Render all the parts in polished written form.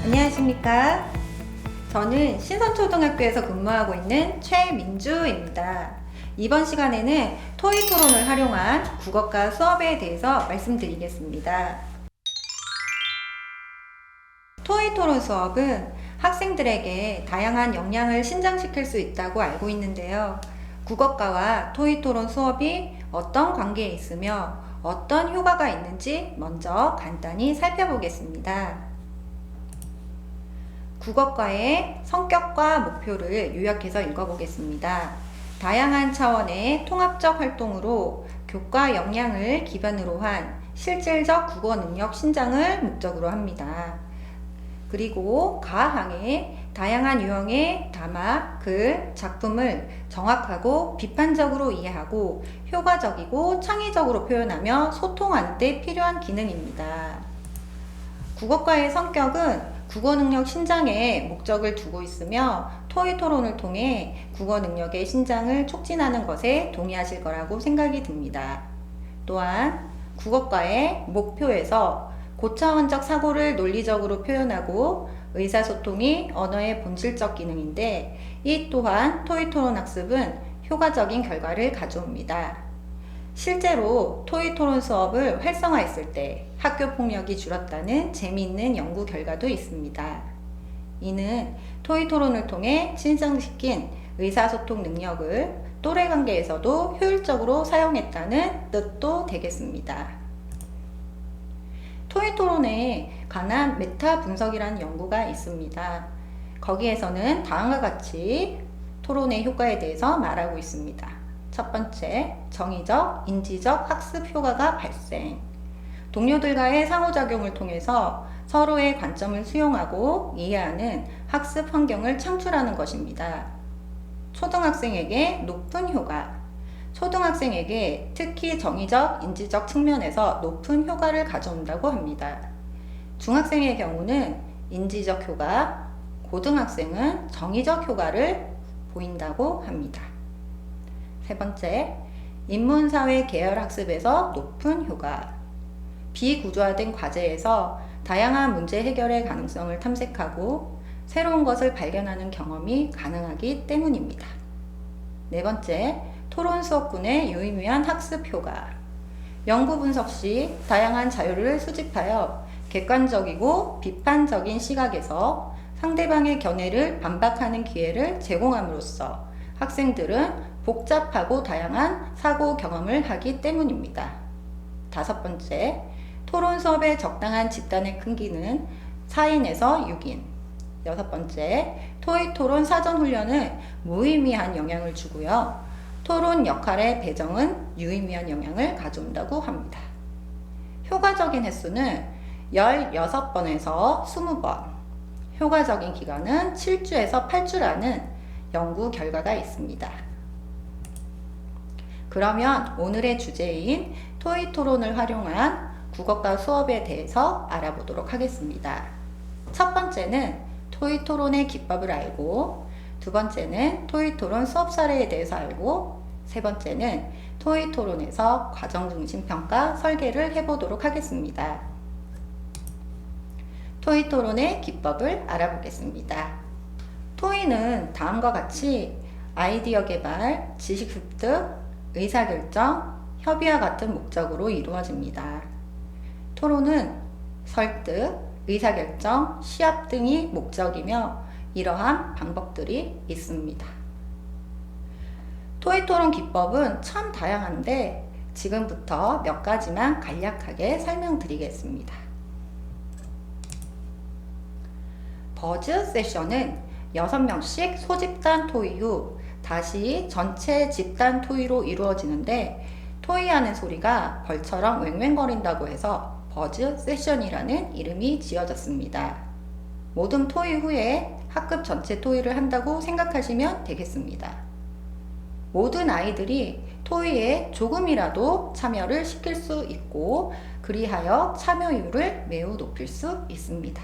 안녕하십니까. 저는 신선초등학교에서 근무하고 있는 최민주입니다. 이번 시간에는 토익 토론을 활용한 국어과 수업에 대해서 말씀드리겠습니다. 토익 토론 수업은 학생들에게 다양한 역량을 신장시킬 수 있다고 알고 있는데요. 국어과와 토익 토론 수업이 어떤 관계에 있으며 어떤 효과가 있는지 먼저 간단히 살펴보겠습니다. 국어과의 성격과 목표를 요약해서 읽어보겠습니다. 다양한 차원의 통합적 활동으로 교과 역량을 기반으로 한 실질적 국어 능력 신장을 목적으로 합니다. 그리고 가항에 다양한 유형의 담화, 글, 작품을 정확하고 비판적으로 이해하고 효과적이고 창의적으로 표현하며 소통하는 데 필요한 기능입니다. 국어과의 성격은 국어 능력 신장에 목적을 두고 있으며 토익 토론을 통해 국어 능력의 신장을 촉진하는 것에 동의하실 거라고 생각이 듭니다. 또한 국어과의 목표에서 고차원적 사고를 논리적으로 표현하고 의사소통이 언어의 본질적 기능인데 이 또한 토익 토론 학습은 효과적인 결과를 가져옵니다. 실제로 토익 토론 수업을 활성화했을 때 학교 폭력이 줄었다는 재미있는 연구 결과도 있습니다. 이는 토익 토론을 통해 신성시킨 의사소통 능력을 또래 관계에서도 효율적으로 사용했다는 뜻도 되겠습니다. 토익 토론에 관한 메타 분석이라는 연구가 있습니다. 거기에서는 다음과 같이 토론의 효과에 대해서 말하고 있습니다. 첫 번째, 정의적, 인지적 학습 효과가 발생. 동료들과의 상호작용을 통해서 서로의 관점을 수용하고 이해하는 학습 환경을 창출하는 것입니다. 초등학생에게 높은 효과. 초등학생에게 특히 정의적, 인지적 측면에서 높은 효과를 가져온다고 합니다. 중학생의 경우는 인지적 효과, 고등학생은 정의적 효과를 보인다고 합니다. 세 번째, 인문사회 계열학습에서 높은 효과. 비구조화된 과제에서 다양한 문제 해결의 가능성을 탐색하고 새로운 것을 발견하는 경험이 가능하기 때문입니다. 네 번째, 토론 수업군의 유의미한 학습 효과. 연구 분석 시 다양한 자료를 수집하여 객관적이고 비판적인 시각에서 상대방의 견해를 반박하는 기회를 제공함으로써 학생들은 복잡하고 다양한 사고 경험을 하기 때문입니다. 다섯 번째, 토론 수업의 적당한 집단의 크기는 4인에서 6인. 여섯 번째, 토익 토론 사전 훈련은 무의미한 영향을 주고요. 토론 역할의 배정은 유의미한 영향을 가져온다고 합니다. 효과적인 횟수는 16번에서 20번, 효과적인 기간은 7주에서 8주라는 연구 결과가 있습니다. 그러면 오늘의 주제인 토익 토론을 활용한 국어과 수업에 대해서 알아보도록 하겠습니다. 첫 번째는 토익 토론의 기법을 알고, 두 번째는 토익 토론 수업 사례에 대해서 알고, 세 번째는 토익 토론에서 과정 중심 평가 설계를 해보도록 하겠습니다. 토익 토론의 기법을 알아보겠습니다. 토익은 다음과 같이 아이디어 개발, 지식 습득, 의사결정, 협의와 같은 목적으로 이루어집니다. 토론은 설득, 의사결정, 시합 등이 목적이며 이러한 방법들이 있습니다. 토익 토론 기법은 참 다양한데 지금부터 몇 가지만 간략하게 설명드리겠습니다. 버즈 세션은 6명씩 소집단 토의 후 다시 전체 집단 토의로 이루어지는데 토의하는 소리가 벌처럼 왱왱거린다고 해서 버즈 세션이라는 이름이 지어졌습니다. 모든 토의 후에 학급 전체 토의를 한다고 생각하시면 되겠습니다. 모든 아이들이 토의에 조금이라도 참여를 시킬 수 있고 그리하여 참여율을 매우 높일 수 있습니다.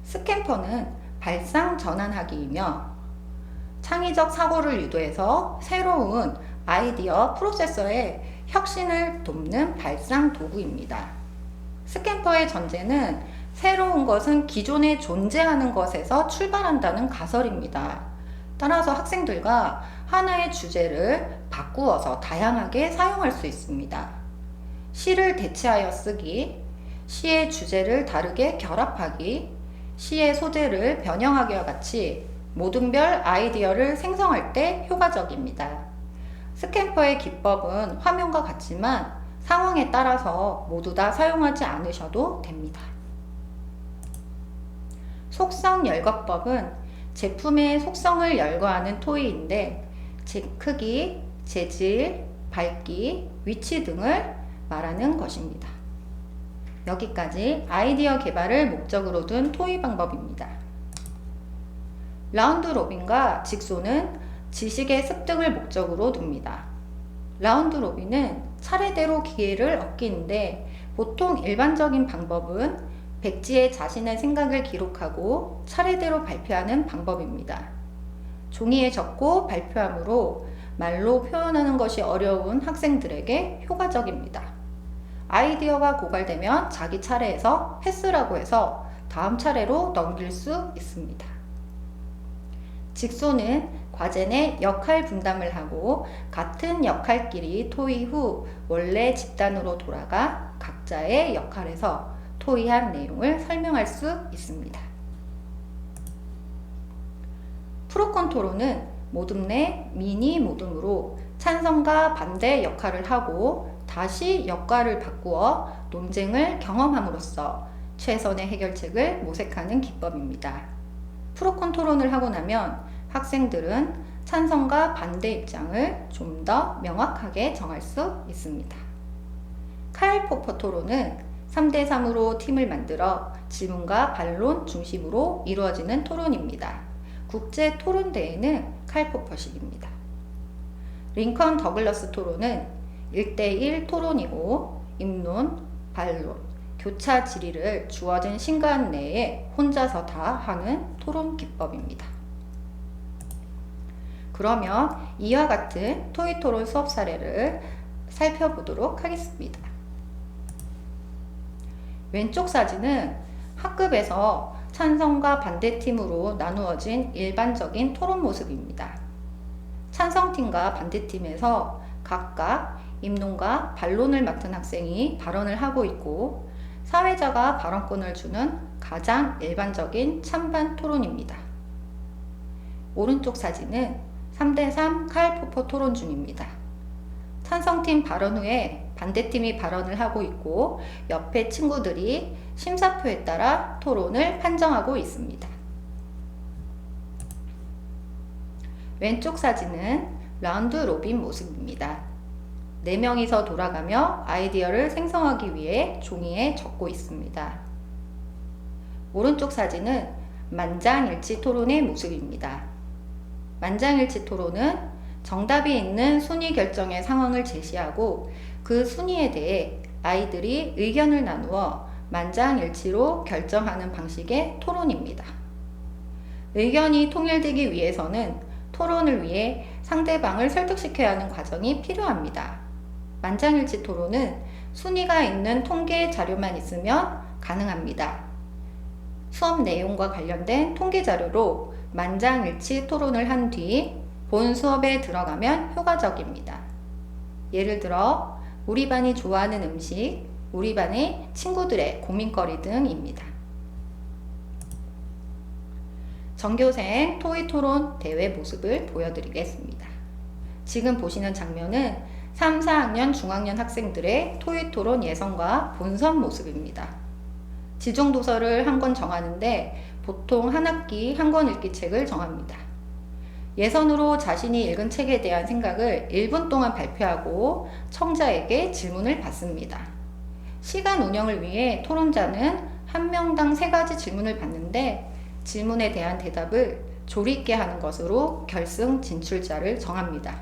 스탬퍼는 발상 전환하기이며 창의적 사고를 유도해서 새로운 아이디어 프로세서의 혁신을 돕는 발상 도구입니다. 스탬퍼의 전제는 새로운 것은 기존에 존재하는 것에서 출발한다는 가설입니다. 따라서 학생들과 하나의 주제를 바꾸어서 다양하게 사용할 수 있습니다. 시를 대체하여 쓰기, 시의 주제를 다르게 결합하기, 시의 소재를 변형하기와 같이 모든 별 아이디어를 생성할 때 효과적입니다. 스탬퍼의 기법은 화면과 같지만 상황에 따라서 모두 다 사용하지 않으셔도 됩니다. 속성 열거법은 제품의 속성을 열거하는 토의인데 크기, 재질, 밝기, 위치 등을 말하는 것입니다. 여기까지 아이디어 개발을 목적으로 둔 토의 방법입니다. 라운드 로빈과 직소는 지식의 습득을 목적으로 둡니다. 라운드 로빈은 차례대로 기회를 얻기인데 보통 일반적인 방법은 백지에 자신의 생각을 기록하고 차례대로 발표하는 방법입니다. 종이에 적고 발표하므로 말로 표현하는 것이 어려운 학생들에게 효과적입니다. 아이디어가 고갈되면 자기 차례에서 패스라고 해서 다음 차례로 넘길 수 있습니다. 직소는 과제 내 역할 분담을 하고 같은 역할끼리 토의 후 원래 집단으로 돌아가 각자의 역할에서 토의한 내용을 설명할 수 있습니다. 프로콘 토론은 모둠 내 미니 모둠으로 찬성과 반대 역할을 하고 다시 역할을 바꾸어 논쟁을 경험함으로써 최선의 해결책을 모색하는 기법입니다. 프로콘 토론을 하고 나면 학생들은 찬성과 반대 입장을 좀 더 명확하게 정할 수 있습니다. 카일 포퍼 토론은 3대3으로 팀을 만들어 질문과 반론 중심으로 이루어지는 토론입니다. 국제 토론대회는 카일 포퍼식입니다. 링컨 더글러스 토론은 1대1 토론이고 입론, 반론, 교차 질의를 주어진 시간 내에 혼자서 다 하는 토론 기법입니다. 그러면 이와 같은 토의 토론 수업 사례를 살펴보도록 하겠습니다. 왼쪽 사진은 학급에서 찬성과 반대팀으로 나누어진 일반적인 토론 모습입니다. 찬성팀과 반대팀에서 각각 입론과 반론을 맡은 학생이 발언을 하고 있고 사회자가 발언권을 주는 가장 일반적인 찬반 토론입니다. 오른쪽 사진은 3대3 카일 포퍼 토론 중입니다. 찬성팀 발언 후에 반대팀이 발언을 하고 있고 옆에 친구들이 심사표에 따라 토론을 판정하고 있습니다. 왼쪽 사진은 라운드 로빈 모습입니다. 4명이서 돌아가며 아이디어를 생성하기 위해 종이에 적고 있습니다. 오른쪽 사진은 만장일치 토론의 모습입니다. 만장일치 토론은 정답이 있는 순위 결정의 상황을 제시하고 그 순위에 대해 아이들이 의견을 나누어 만장일치로 결정하는 방식의 토론입니다. 의견이 통일되기 위해서는 토론을 위해 상대방을 설득시켜야 하는 과정이 필요합니다. 만장일치 토론은 순위가 있는 통계 자료만 있으면 가능합니다. 수업 내용과 관련된 통계 자료로 만장일치 토론을 한 뒤 본 수업에 들어가면 효과적입니다. 예를 들어 우리 반이 좋아하는 음식, 우리 반의 친구들의 고민거리 등입니다. 전교생 토의 토론 대회 모습을 보여드리겠습니다. 지금 보시는 장면은 3, 4학년 중학년 학생들의 토의 토론 예선과 본선 모습입니다. 지중도서를 한 권 정하는데 보통 한 학기 한 권 읽기 책을 정합니다. 예선으로 자신이 읽은 책에 대한 생각을 1분 동안 발표하고 청자에게 질문을 받습니다. 시간 운영을 위해 토론자는 한 명당 3가지 질문을 받는데 질문에 대한 대답을 조리 있게 하는 것으로 결승 진출자를 정합니다.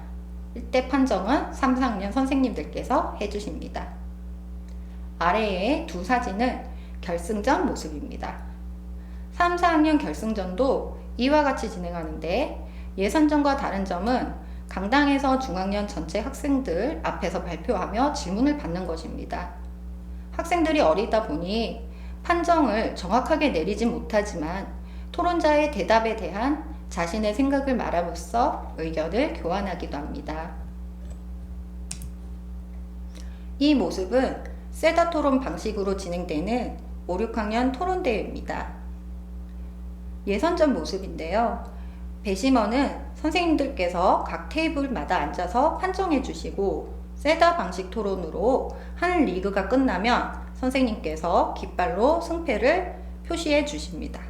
이때 판정은 3, 4학년 선생님들께서 해주십니다. 아래의 두 사진은 결승전 모습입니다. 3, 4학년 결승전도 이와 같이 진행하는데 예선전과 다른 점은 강당에서 중학년 전체 학생들 앞에서 발표하며 질문을 받는 것입니다. 학생들이 어리다 보니 판정을 정확하게 내리지 못하지만 토론자의 대답에 대한 자신의 생각을 말함으로써 의견을 교환하기도 합니다. 이 모습은 세다 토론 방식으로 진행되는 5, 6학년 토론대회입니다. 예선전 모습인데요. 배심원은 선생님들께서 각 테이블마다 앉아서 판정해 주시고 세다 방식 토론으로 한 리그가 끝나면 선생님께서 깃발로 승패를 표시해 주십니다.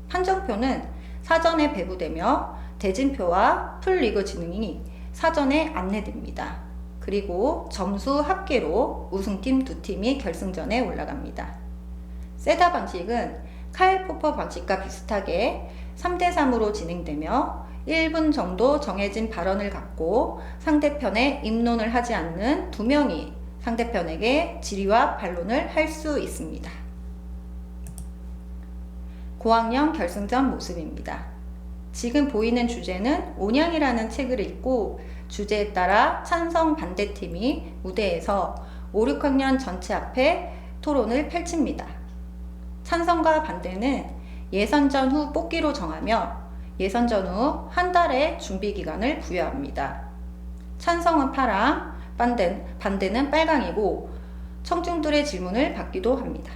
판정표는 사전에 배부되며 대진표와 풀리그 진행이 사전에 안내됩니다. 그리고 점수 합계로 우승팀 2팀이 결승전에 올라갑니다. 세다 방식은 카일포퍼 방식과 비슷하게 3대3으로 진행되며 1분 정도 정해진 발언을 갖고 상대편에 입론을 하지 않는 2명이 상대편에게 질의와 반론을 할 수 있습니다. 고학년 결승전 모습입니다. 지금 보이는 주제는 온양이라는 책을 읽고 주제에 따라 찬성 반대팀이 무대에서 5, 6학년 전체 앞에 토론을 펼칩니다. 찬성과 반대는 예선전 후 뽑기로 정하며 예선전 후 한 달의 준비 기간을 부여합니다. 찬성은 파랑, 반대는 빨강이고 청중들의 질문을 받기도 합니다.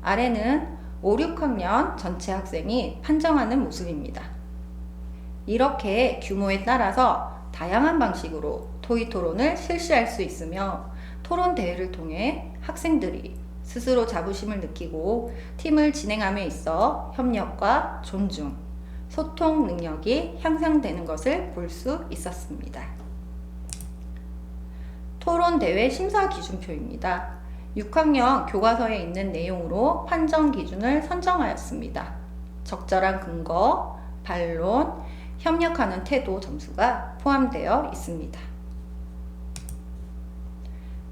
아래는 5, 6학년 전체 학생이 판정하는 모습입니다. 이렇게 규모에 따라서 다양한 방식으로 토의 토론을 실시할 수 있으며 토론 대회를 통해 학생들이 스스로 자부심을 느끼고 팀을 진행함에 있어 협력과 존중, 소통 능력이 향상되는 것을 볼 수 있었습니다. 토론 대회 심사 기준표입니다. 6학년 교과서에 있는 내용으로 판정 기준을 선정하였습니다. 적절한 근거, 반론, 협력하는 태도 점수가 포함되어 있습니다.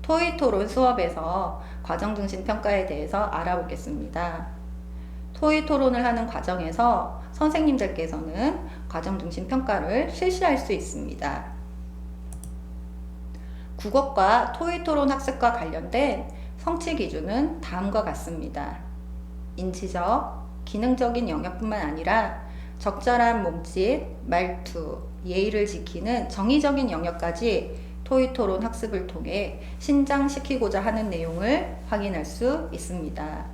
토의 토론 수업에서 과정 중심 평가에 대해서 알아보겠습니다. 토의 토론을 하는 과정에서 선생님들께서는 과정 중심 평가를 실시할 수 있습니다. 국어과 토의 토론 학습과 관련된 성취 기준은 다음과 같습니다. 인지적, 기능적인 영역뿐만 아니라 적절한 몸짓, 말투, 예의를 지키는 정의적인 영역까지 토의 토론 학습을 통해 신장시키고자 하는 내용을 확인할 수 있습니다.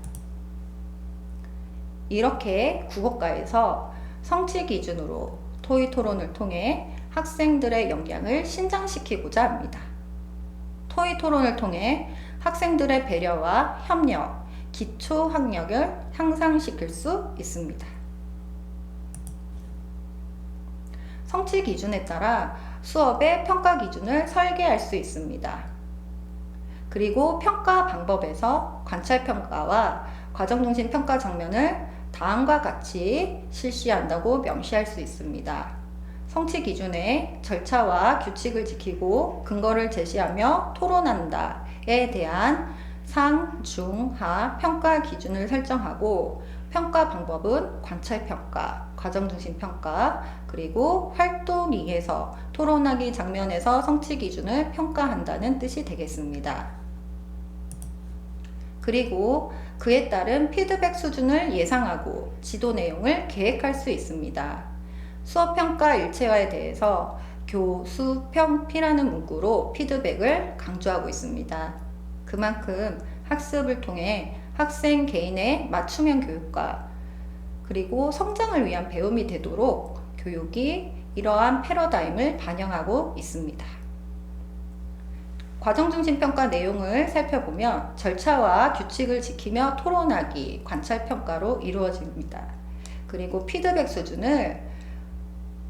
이렇게 국어과에서 성취 기준으로 토의 토론을 통해 학생들의 역량을 신장시키고자 합니다. 토의 토론을 통해 학생들의 배려와 협력, 기초 학력을 향상시킬 수 있습니다. 성취 기준에 따라 수업의 평가 기준을 설계할 수 있습니다. 그리고 평가 방법에서 관찰평가와 과정중심 평가 장면을 다음과 같이 실시한다고 명시할 수 있습니다. 성취 기준의 절차와 규칙을 지키고 근거를 제시하며 토론한다에 대한 상, 중, 하 평가 기준을 설정하고 평가 방법은 관찰평가, 과정중심평가, 그리고 활동위에서 토론하기 장면에서 성취 기준을 평가한다는 뜻이 되겠습니다. 그리고 그에 따른 피드백 수준을 예상하고 지도 내용을 계획할 수 있습니다. 수업평가 일체화에 대해서 교수평피라는 문구로 피드백을 강조하고 있습니다. 그만큼 학습을 통해 학생 개인의 맞춤형 교육과 그리고 성장을 위한 배움이 되도록 교육이 이러한 패러다임을 반영하고 있습니다. 과정중심평가 내용을 살펴보면 절차와 규칙을 지키며 토론하기, 관찰평가로 이루어집니다. 그리고 피드백 수준을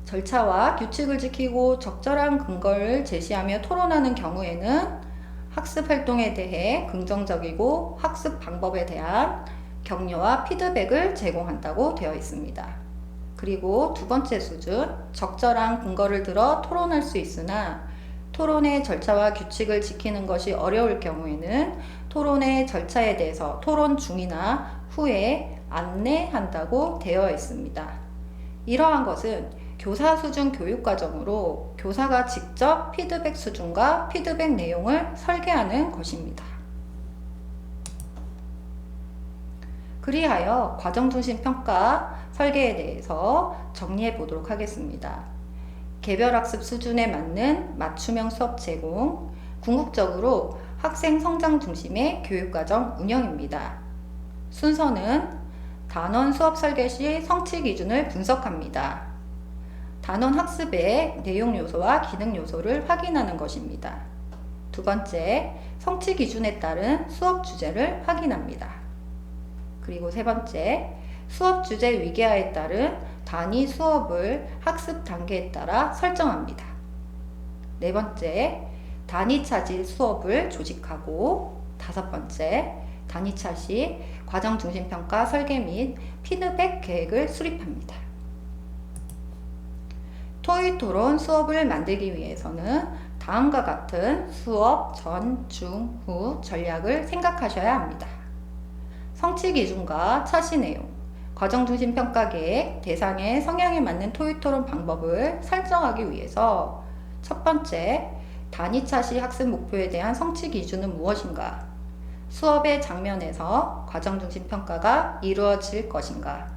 절차와 규칙을 지키고 적절한 근거를 제시하며 토론하는 경우에는 학습 활동에 대해 긍정적이고 학습 방법에 대한 격려와 피드백을 제공한다고 되어 있습니다. 그리고 두 번째 수준, 적절한 근거를 들어 토론할 수 있으나 토론의 절차와 규칙을 지키는 것이 어려울 경우에는 토론의 절차에 대해서 토론 중이나 후에 안내한다고 되어 있습니다. 이러한 것은 교사 수준 교육과정으로 교사가 직접 피드백 수준과 피드백 내용을 설계하는 것입니다. 그리하여 과정중심 평가 설계에 대해서 정리해 보도록 하겠습니다. 개별 학습 수준에 맞는 맞춤형 수업 제공, 궁극적으로 학생 성장 중심의 교육과정 운영입니다. 순서는 단원 수업 설계 시 성취 기준을 분석합니다. 단원 학습의 내용 요소와 기능 요소를 확인하는 것입니다. 두 번째, 성취 기준에 따른 수업 주제를 확인합니다. 그리고 세 번째, 수업 주제 위계화에 따른 단위 수업을 학습 단계에 따라 설정합니다. 네 번째, 단위 차지 수업을 조직하고, 다섯 번째, 단위 차 시 과정 중심 평가 설계 및 피드백 계획을 수립합니다. 토익 토론 수업을 만들기 위해서는 다음과 같은 수업 전, 중, 후 전략을 생각하셔야 합니다. 성취 기준과 차시 내용, 과정 중심 평가 계획, 대상의 성향에 맞는 토익 토론 방법을 설정하기 위해서 첫 번째, 단위 차시 학습 목표에 대한 성취 기준은 무엇인가? 수업의 장면에서 과정 중심 평가가 이루어질 것인가?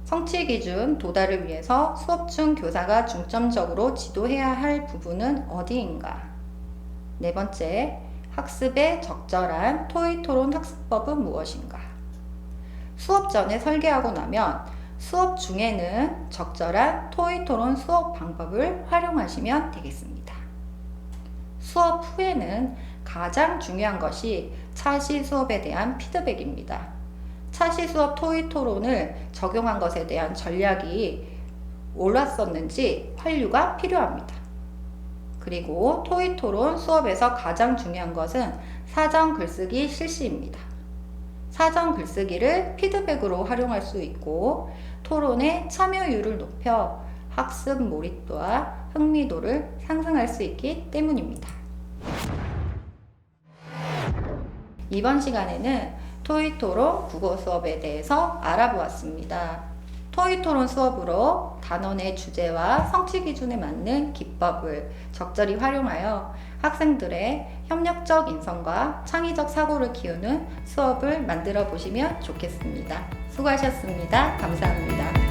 성취 기준 도달을 위해서 수업 중 교사가 중점적으로 지도해야 할 부분은 어디인가? 네 번째, 학습에 적절한 토익 토론 학습법은 무엇인가? 수업 전에 설계하고 나면 수업 중에는 적절한 토익 토론 수업 방법을 활용하시면 되겠습니다. 수업 후에는 가장 중요한 것이 차시 수업에 대한 피드백입니다. 차시 수업 토익 토론을 적용한 것에 대한 전략이 옳았었는지 환류가 필요합니다. 그리고 토익 토론 수업에서 가장 중요한 것은 사전 글쓰기 실시입니다. 사전 글쓰기를 피드백으로 활용할 수 있고 토론의 참여율을 높여 학습 몰입도와 흥미도를 상승할 수 있기 때문입니다. 이번 시간에는 토익 토론 국어 수업에 대해서 알아보았습니다. 토익 토론 수업으로 단원의 주제와 성취 기준에 맞는 기법을 적절히 활용하여 학생들의 협력적 인성과 창의적 사고를 키우는 수업을 만들어 보시면 좋겠습니다. 수고하셨습니다. 감사합니다.